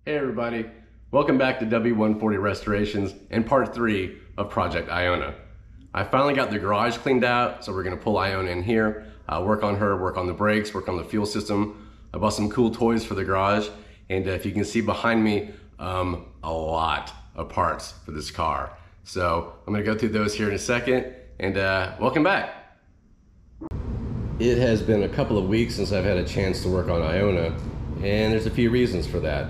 Hey everybody, welcome back to W140 Restorations and part 3 of Project Iona. I finally got the garage cleaned out, so we're going to pull Iona in here, work on her, work on the brakes, work on the fuel system. I bought some cool toys for the garage, and if you can see behind me, a lot of parts for this car. So I'm going to go through those here in a second, and welcome back. It has been a couple of weeks since I've had a chance to work on Iona, and there's a few reasons for that.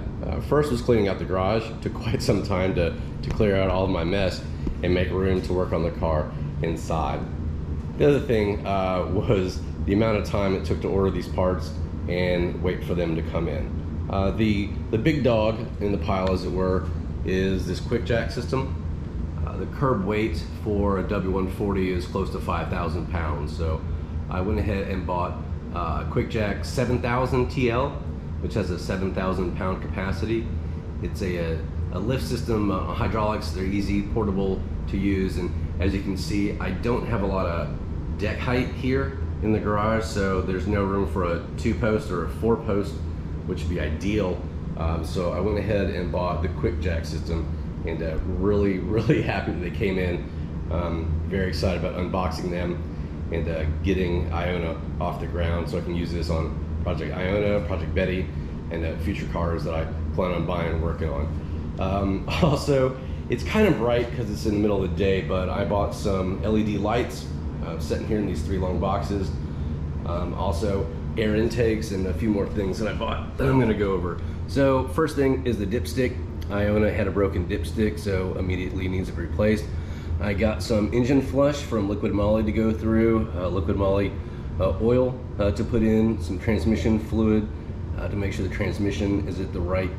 First was cleaning out the garage. It took quite some time to clear out all of my mess and make room to work on the car inside. The other thing was the amount of time it took to order these parts and wait for them to come in. The big dog in the pile, as it were, is this quick jack system. The curb weight for a W140 is close to 5,000 pounds, so I went ahead and bought a quick jack 7000 TL, which has a 7,000 pound capacity. It's a lift system, hydraulics. They're easy, portable to use, and as you can see, I don't have a lot of deck height here in the garage, so there's no room for a 2-post or a 4-post, which would be ideal. So I went ahead and bought the quick jack system, and really happy that they came in. Very excited about unboxing them and getting Iona off the ground, so I can use this on Project Iona, Project Betty, and future cars that I plan on buying and working on. Also, it's kind of bright because it's in the middle of the day, but I bought some LED lights sitting here in these 3 long boxes. Also, air intakes and a few more things that I bought that I'm going to go over. So first thing is the dipstick. Iona had a broken dipstick, so immediately needs it replaced. I got some engine flush from Liquid Moly to go through, Liquid Moly oil to put in, some transmission fluid to make sure the transmission is at the right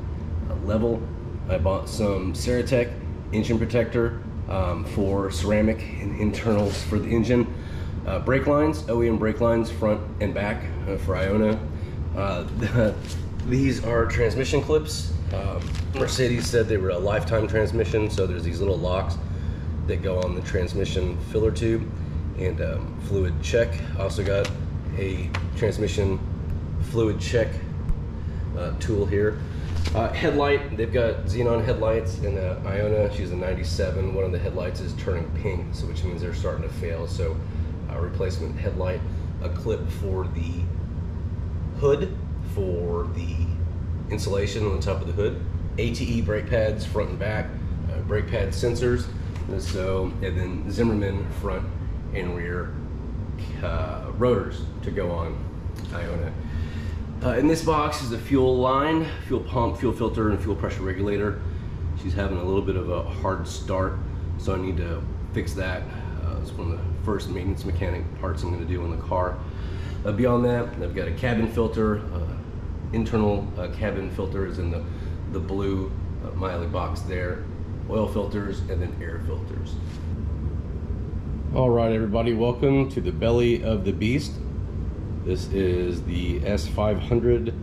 level. I bought some Ceratec engine protector for ceramic and internals for the engine. Brake lines, OEM brake lines, front and back for Iona. These are transmission clips. Mercedes said they were a lifetime transmission, so there's these little locks that go on the transmission filler tube. And fluid check. Also got a transmission fluid check tool here. Headlight, they've got xenon headlights in the Iona. She's a 97. One of the headlights is turning pink, so which means they're starting to fail. So replacement headlight, a clip for the hood for the insulation on the top of the hood, ATE brake pads front and back, brake pad sensors, and then Zimmerman front and rear rotors to go on Iona. In this box is the fuel line, fuel pump, fuel filter, and fuel pressure regulator. She's having a little bit of a hard start, so I need to fix that. It's one of the first maintenance mechanic parts I'm going to do on the car. Beyond that, I've got a cabin filter. Internal cabin filter is in the blue Miley box there. Oil filters, and then air filters. All right, everybody, welcome to the belly of the beast. This is the S500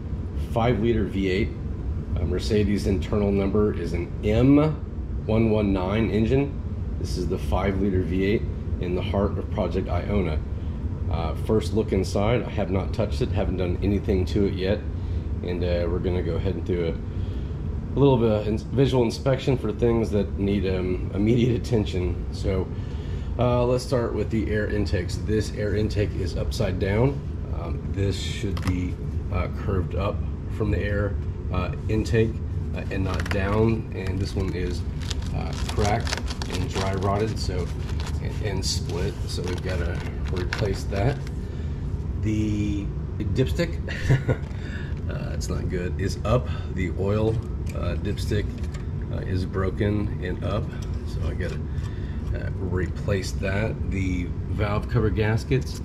5-liter V8. Mercedes internal number is an M119 engine. This is the 5-liter V8 in the heart of Project Iona. First look inside. I have not touched it, haven't done anything to it yet, and we're going to go ahead and do a little bit of visual inspection for things that need immediate attention. So let's start with the air intakes. This air intake is upside down. This should be curved up from the air intake and not down. And this one is cracked and dry rotted, so and split. So we've got to replace that. The dipstick, it's not good, is up. The oil dipstick is broken and up, so I gotta replace that. The valve cover gaskets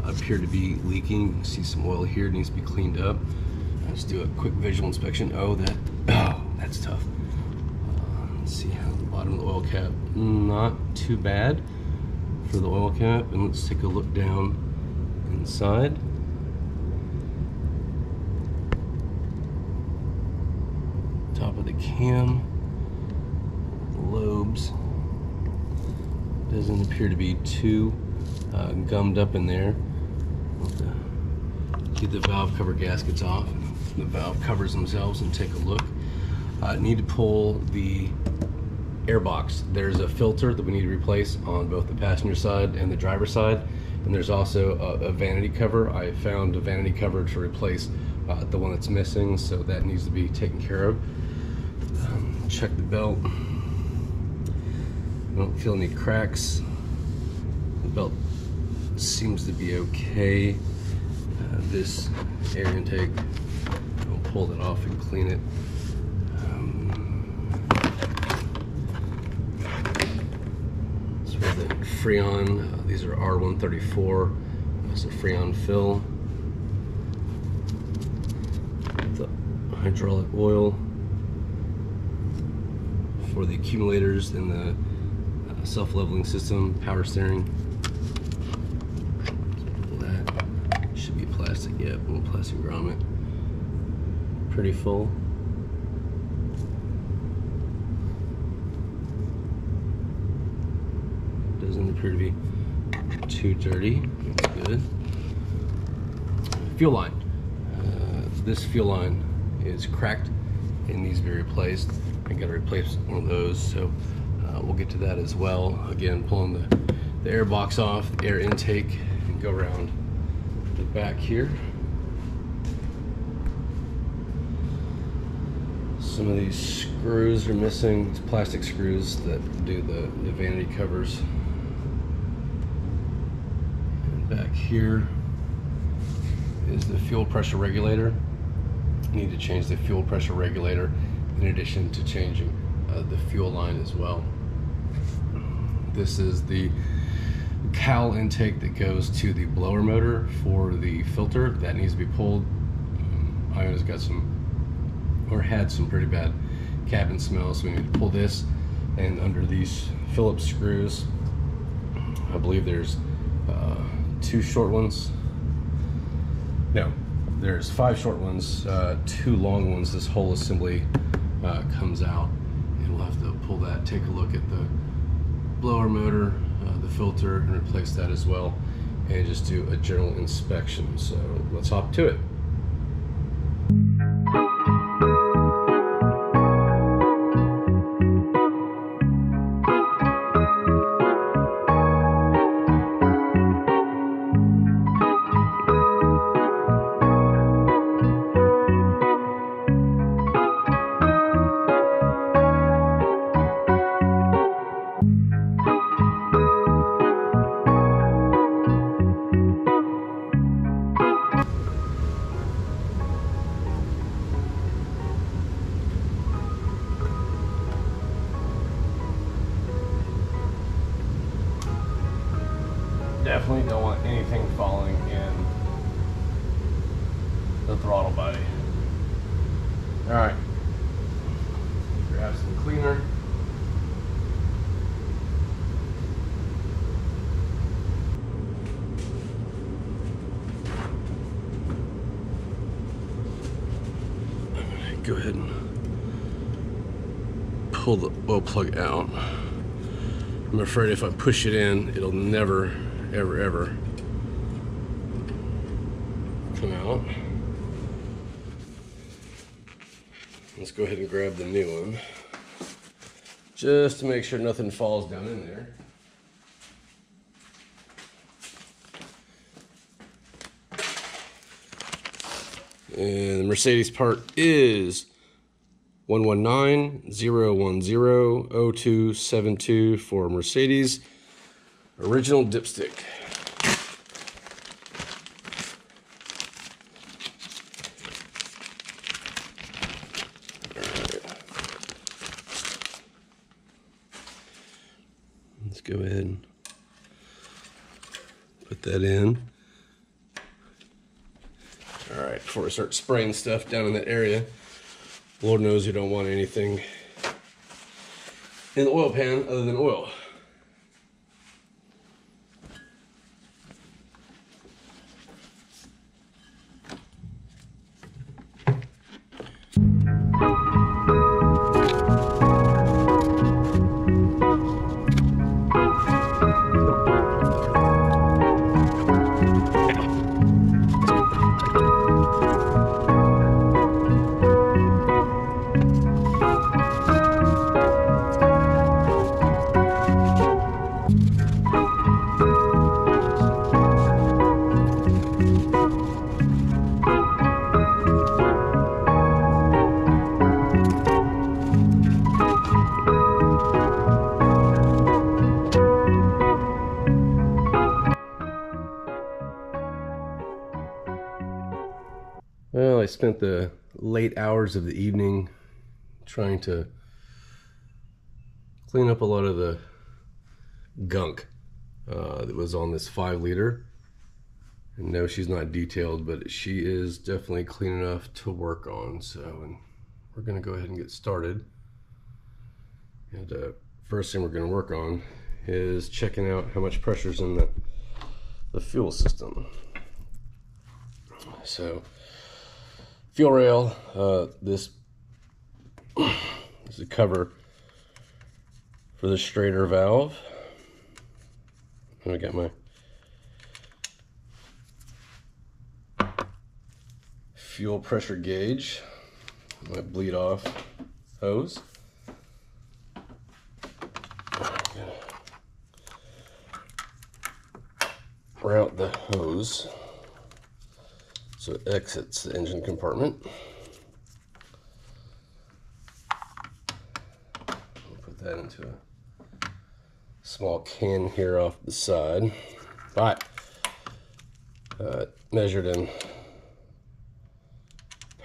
appear to be leaking. You can see some oil here, needs to be cleaned up. Let's do a quick visual inspection. Oh, that's tough. Let's see how the bottom of the oil cap, not too bad for the oil cap. And let's take a look down inside. Top of the cam, lobes, doesn't appear to be too gummed up in there. Get the valve cover gaskets off, the valve covers themselves, and take a look. Need to pull the air box. There's a filter that we need to replace on both the passenger side and the driver's side, and there's also a vanity cover. I found a vanity cover to replace the one that's missing, so that needs to be taken care of. Check the belt. I don't feel any cracks. The belt seems to be okay. This air intake, I'll pull that off and clean it. So we have the Freon. These are R134. That's a Freon fill. The hydraulic oil for the accumulators in the self-leveling system, power steering. That should be plastic. Yeah, little plastic grommet. Pretty full. Doesn't appear to be too dirty. That's good. Fuel line. This fuel line is cracked and needs to be replaced. I got to replace one of those, so we'll get to that as well. Again, pulling the air box off, the air intake, and go around the back here. Some of these screws are missing. These plastic screws that do the vanity covers. And back here is the fuel pressure regulator. Need to change the fuel pressure regulator in addition to changing the fuel line as well. This is the cowl intake that goes to the blower motor for the filter. That needs to be pulled. Iona's got some, or had some pretty bad cabin smell, so we need to pull this. And under these Phillips screws, I believe there's 2 short ones. No, there's 5 short ones, 2 long ones. This whole assembly comes out, and we'll have to pull that, take a look at the blower motor, the filter, and replace that as well, and just do a general inspection. So let's hop to it. Definitely don't want anything falling in the throttle body. All right, grab some cleaner. Go ahead and pull the oil plug out. I'm afraid if I push it in, it'll never, ever come out. Let's go ahead and grab the new one, just to make sure nothing falls down in there. And the Mercedes part is 119-010-0272 for Mercedes original dipstick. Let's go ahead and put that in. All right, before I start spraying stuff down in that area, Lord knows you don't want anything in the oil pan other than oil. Well, I spent the late hours of the evening trying to clean up a lot of the gunk that was on this 5-liter. And no, she's not detailed, but she is definitely clean enough to work on. So we're going to go ahead and get started. And first thing we're going to work on is checking out how much pressure's in the fuel system. So fuel rail, this is a cover for the straighter valve. And I got my fuel pressure gauge, my bleed off hose. Route the hose so it exits the engine compartment. I'll put that into a small can here off the side. All right, measured in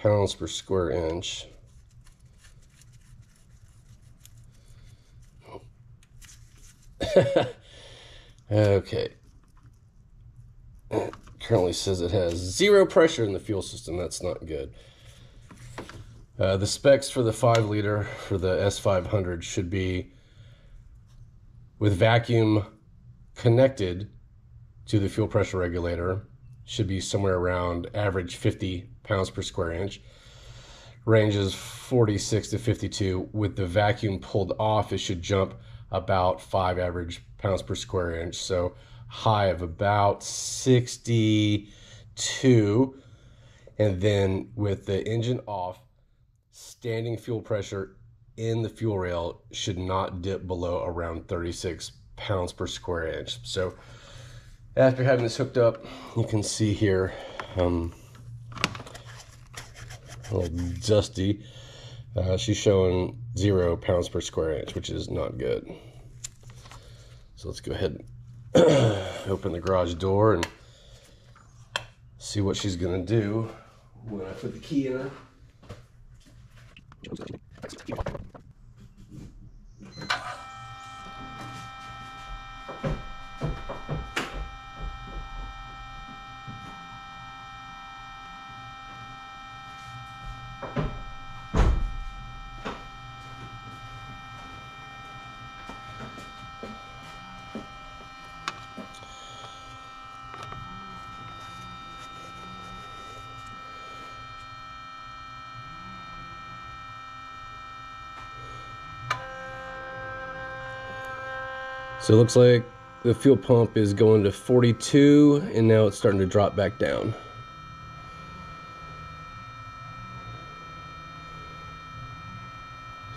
pounds per square inch. Okay. It currently says it has 0 pressure in the fuel system. That's not good. The specs for the 5-liter for the S500 should be with vacuum connected to the fuel pressure regulator. Should be somewhere around average 50 pounds per square inch. Ranges 46 to 52. With the vacuum pulled off, it should jump about 5 average pounds per square inch. So high of about 62. And then with the engine off, standing fuel pressure in the fuel rail should not dip below around 36 pounds per square inch. So after having this hooked up, you can see here, a little dusty. She's showing 0 pounds per square inch, which is not good. So let's go ahead and open the garage door and see what she's gonna do when I put the key in her. So it looks like the fuel pump is going to 42 and now it's starting to drop back down.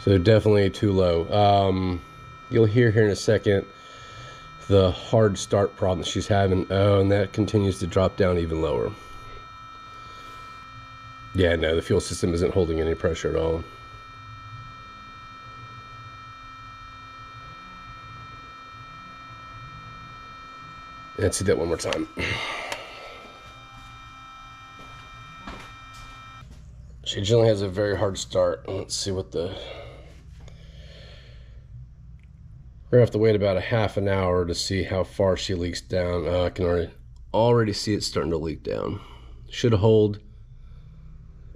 So definitely too low. You'll hear here in a second the hard start problem she's having. Oh, and that continues to drop down even lower. Yeah, no, the fuel system isn't holding any pressure at all. Let's see that one more time. She generally has a very hard start. Let's see what the... We're gonna have to wait about a half an hour to see how far she leaks down. I can already see it starting to leak down. Should hold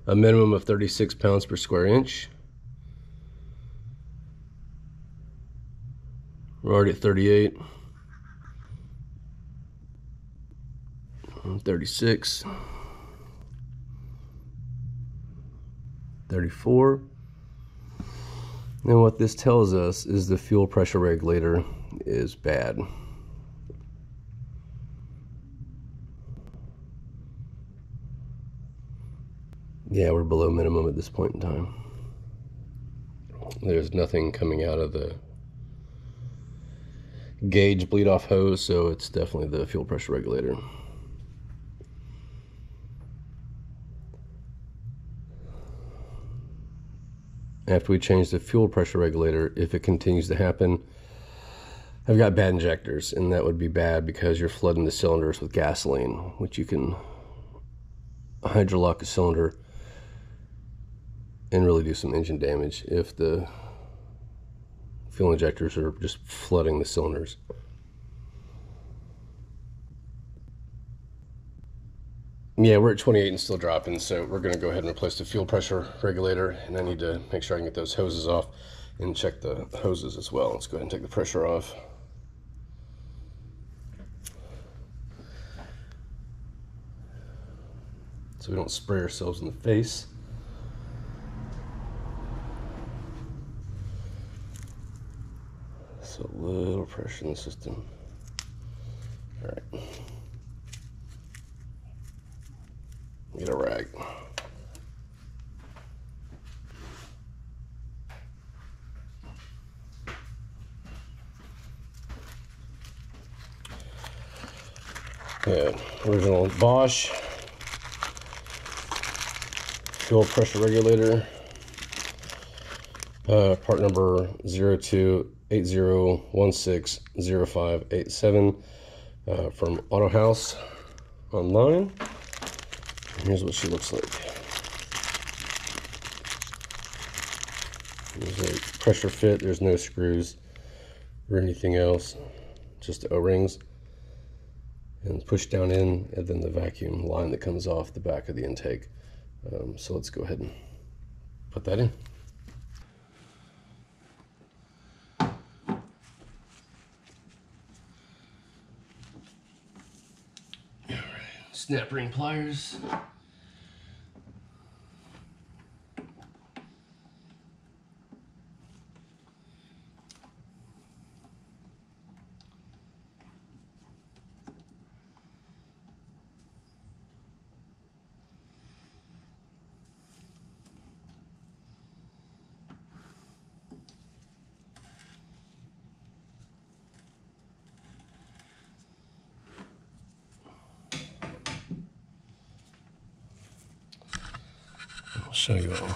a minimum of 36 pounds per square inch. We're already at 38. 36, 34. And what this tells us is the fuel pressure regulator is bad. Yeah, we're below minimum at this point in time. There's nothing coming out of the gauge bleed off hose, so it's definitely the fuel pressure regulator. After we change the fuel pressure regulator, if it continues to happen, I've got bad injectors, and that would be bad because you're flooding the cylinders with gasoline, which you can hydrolock a cylinder and really do some engine damage if the fuel injectors are just flooding the cylinders. Yeah, we're at 28 and still dropping, so we're going to go ahead and replace the fuel pressure regulator, and I need to make sure I can get those hoses off and check the hoses as well. Let's go ahead and take the pressure off. So we don't spray ourselves in the face. So a little pressure in the system. All right. Get a rag. Yeah, original Bosch Fuel Pressure Regulator, part number 0280160587 from Auto House online. And here's what she looks like. There's a pressure fit, there's no screws or anything else, just the O-rings. And push down in, and then the vacuum line that comes off the back of the intake. So let's go ahead and put that in. All right, snap ring pliers. I'll show you all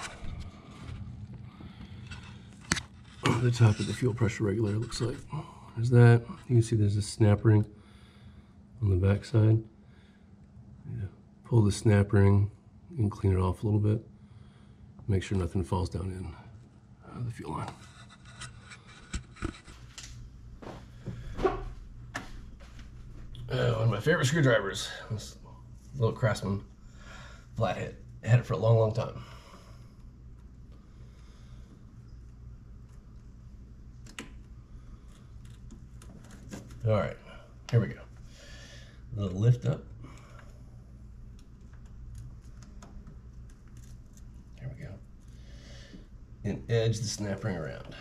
what the top of the fuel pressure regulator looks like. There's that. You can see there's a snap ring on the back side. Yeah. Pull the snap ring and clean it off a little bit. Make sure nothing falls down in the fuel line. One of my favorite screwdrivers. This little Craftsman flathead. I had it for a long, long time. All right, here we go. A little lift up. Here we go. And edge the snap ring around.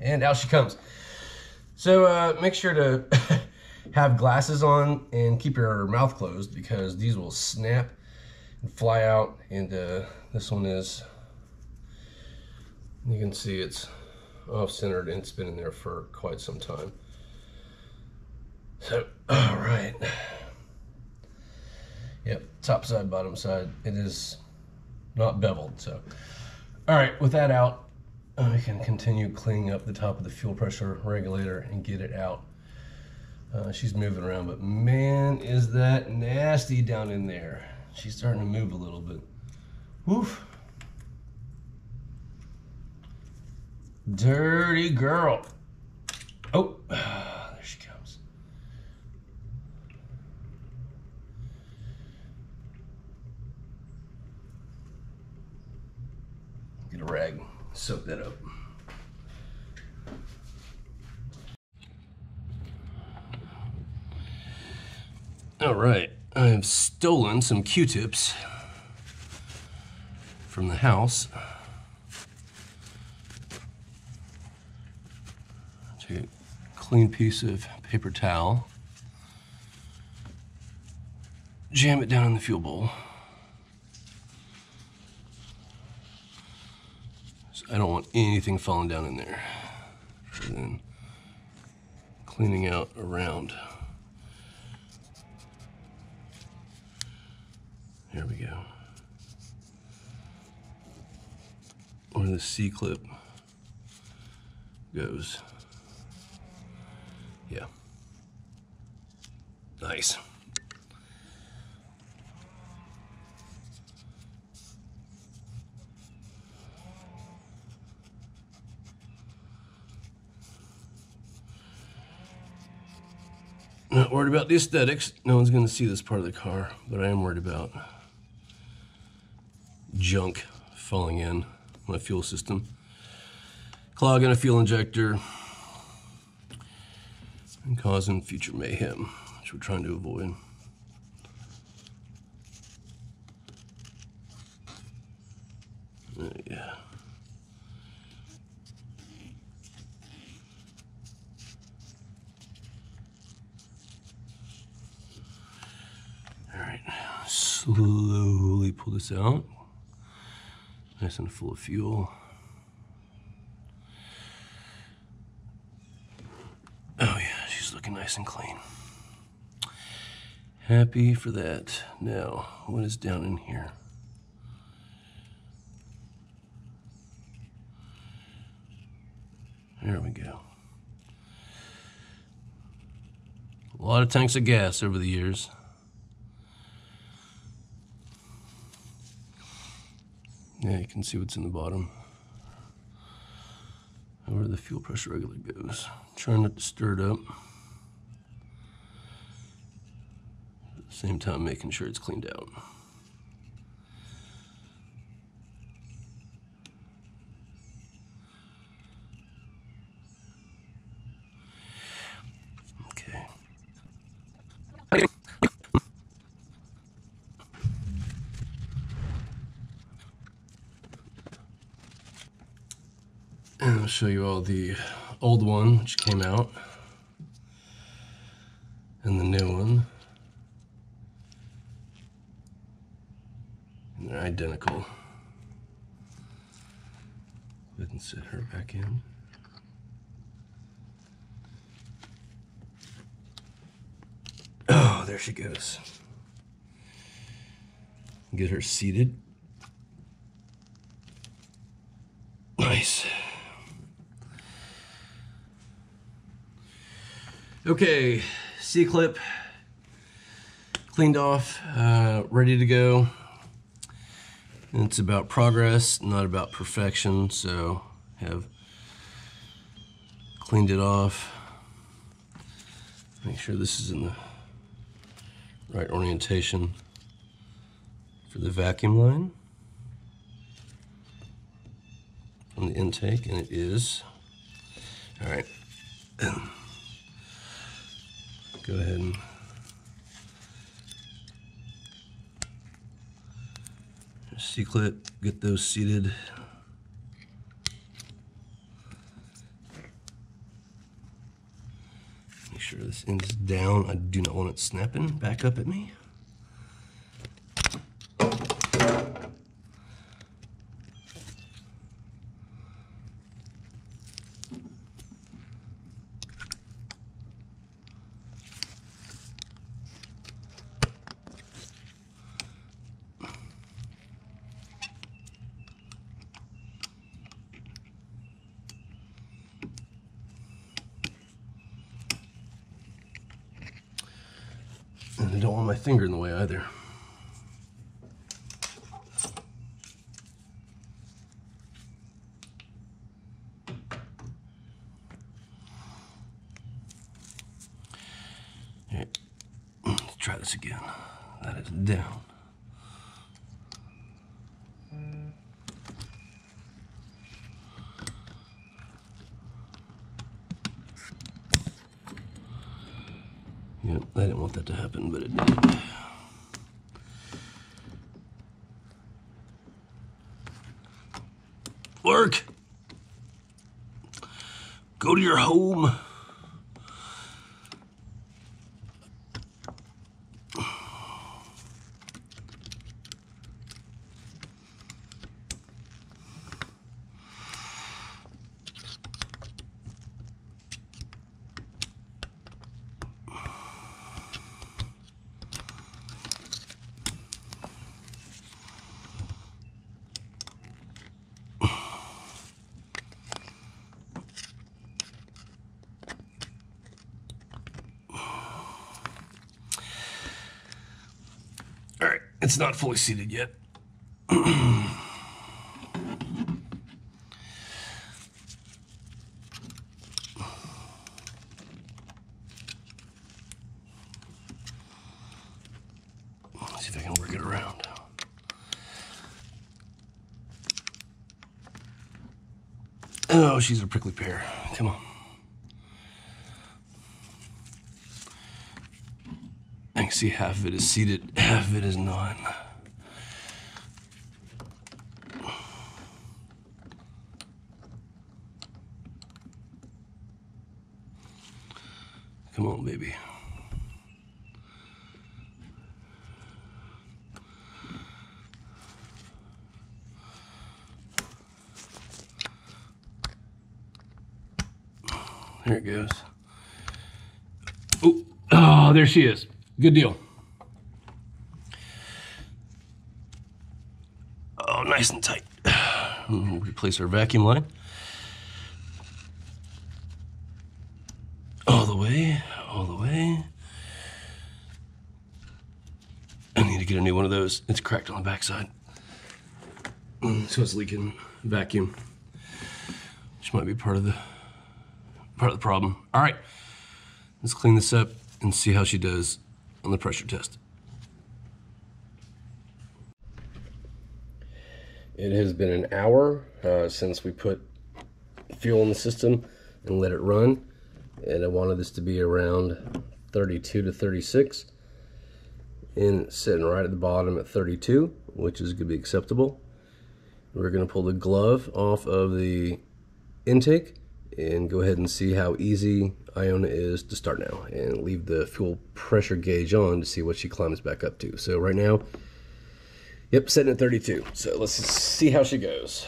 And out she comes. So make sure to have glasses on and keep your mouth closed, because these will snap and fly out. And this one is, you can see it's off-centered and it's been in there for quite some time. So, all right. Yep, top side, bottom side. It is not beveled, so. All right, with that out, we can continue cleaning up the top of the fuel pressure regulator and get it out. She's moving around, but man, is that nasty down in there. She's starting to move a little bit. Woof. Dirty girl. Oh, there she comes. Get a rag, soak that up. All right, I have stolen some Q-tips from the house. Take a clean piece of paper towel, jam it down in the fuel bowl. So I don't want anything falling down in there. And then cleaning out around. There we go. Where the C-clip goes. Yeah. Nice. Not worried about the aesthetics. No one's going to see this part of the car, but I am worried about junk falling in my fuel system, clogging a fuel injector, and causing future mayhem, which we're trying to avoid. Yeah. All right, slowly pull this out. Nice and full of fuel. Oh yeah, she's looking nice and clean. Happy for that. Now, what is down in here? There we go. A lot of tanks of gas over the years. Yeah, you can see what's in the bottom. Where the fuel pressure regulator goes. Trying not to stir it up. At the same time, making sure it's cleaned out. Okay. And I'll show you all the old one, which came out, and the new one. And they're identical. Go ahead and set her back in. Oh, there she goes. Get her seated. Nice. Okay, C-clip cleaned off, ready to go. And it's about progress, not about perfection, so have cleaned it off. Make sure this is in the right orientation for the vacuum line on the intake, and it is. All right. Go ahead and C-clip, get those seated. Make sure this end is down. I do not want it snapping back up at me. And I don't want my finger in the way either. All right, let's try this again. That is down. Yep, I didn't want that to happen, but it did. Work! Go to your home. It's not fully seated yet. Let's see if I can work it around. Oh, she's a prickly pear. Come on. I can see half of it is seated, half of it is not. Come on, baby. There it goes. Ooh. Oh, there she is. Good deal. Oh, nice and tight. We'll replace our vacuum line. All the way, all the way. I need to get a new one of those. It's cracked on the backside. So it's leaking vacuum, which might be part of the problem. All right, let's clean this up and see how she does on the pressure test. It has been an hour since we put fuel in the system and let it run, and I wanted this to be around 32 to 36, and it's sitting right at the bottom at 32, which is going to be acceptable. We're going to pull the glove off of the intake and go ahead and see how easy Iona is to start now, and leave the fuel pressure gauge on to see what she climbs back up to. So right now, yep, sitting at 32. So let's see how she goes.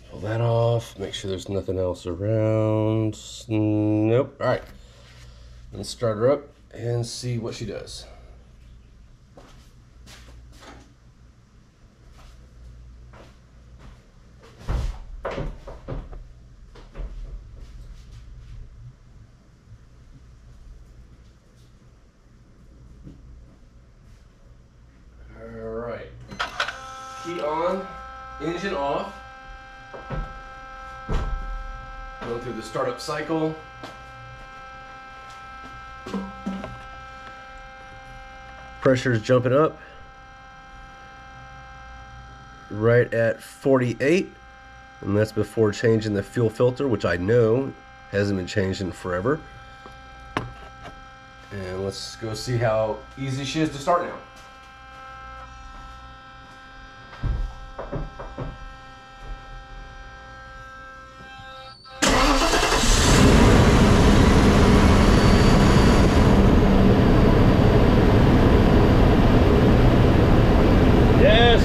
Pull that off, make sure there's nothing else around. Nope. All right, let's start her up and see what she does. Key on, engine off. Going through the startup cycle. Pressure is jumping up. Right at 48, and that's before changing the fuel filter, which I know hasn't been changed in forever. And let's go see how easy she is to start now.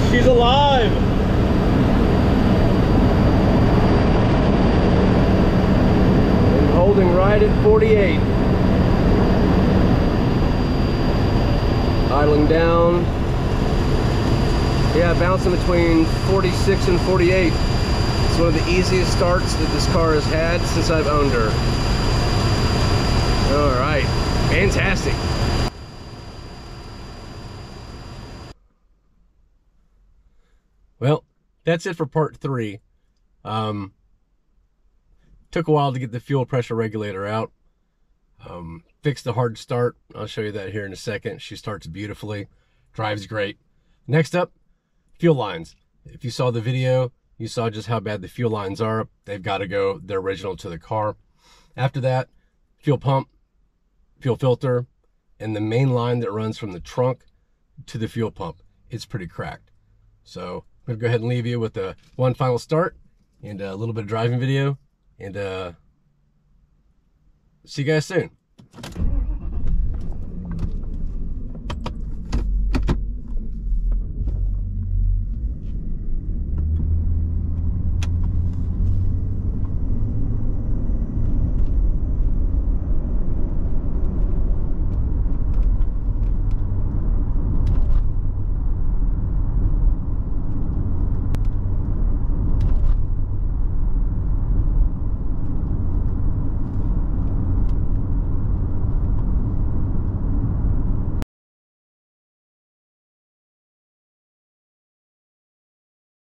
She's alive! And holding right at 48. Idling down. Yeah, bouncing between 46 and 48. It's one of the easiest starts that this car has had since I've owned her. Alright, fantastic. Well, that's it for part 3. Took a while to get the fuel pressure regulator out. Fixed the hard start. I'll show you that here in a second. She starts beautifully. Drives great. Next up, fuel lines. If you saw the video, you saw just how bad the fuel lines are. They've got to go. They're original to the car. After that, fuel pump, fuel filter, and the main line that runs from the trunk to the fuel pump. It's pretty cracked. So I'm going to go ahead and leave you with one final start and a little bit of driving video, and see you guys soon.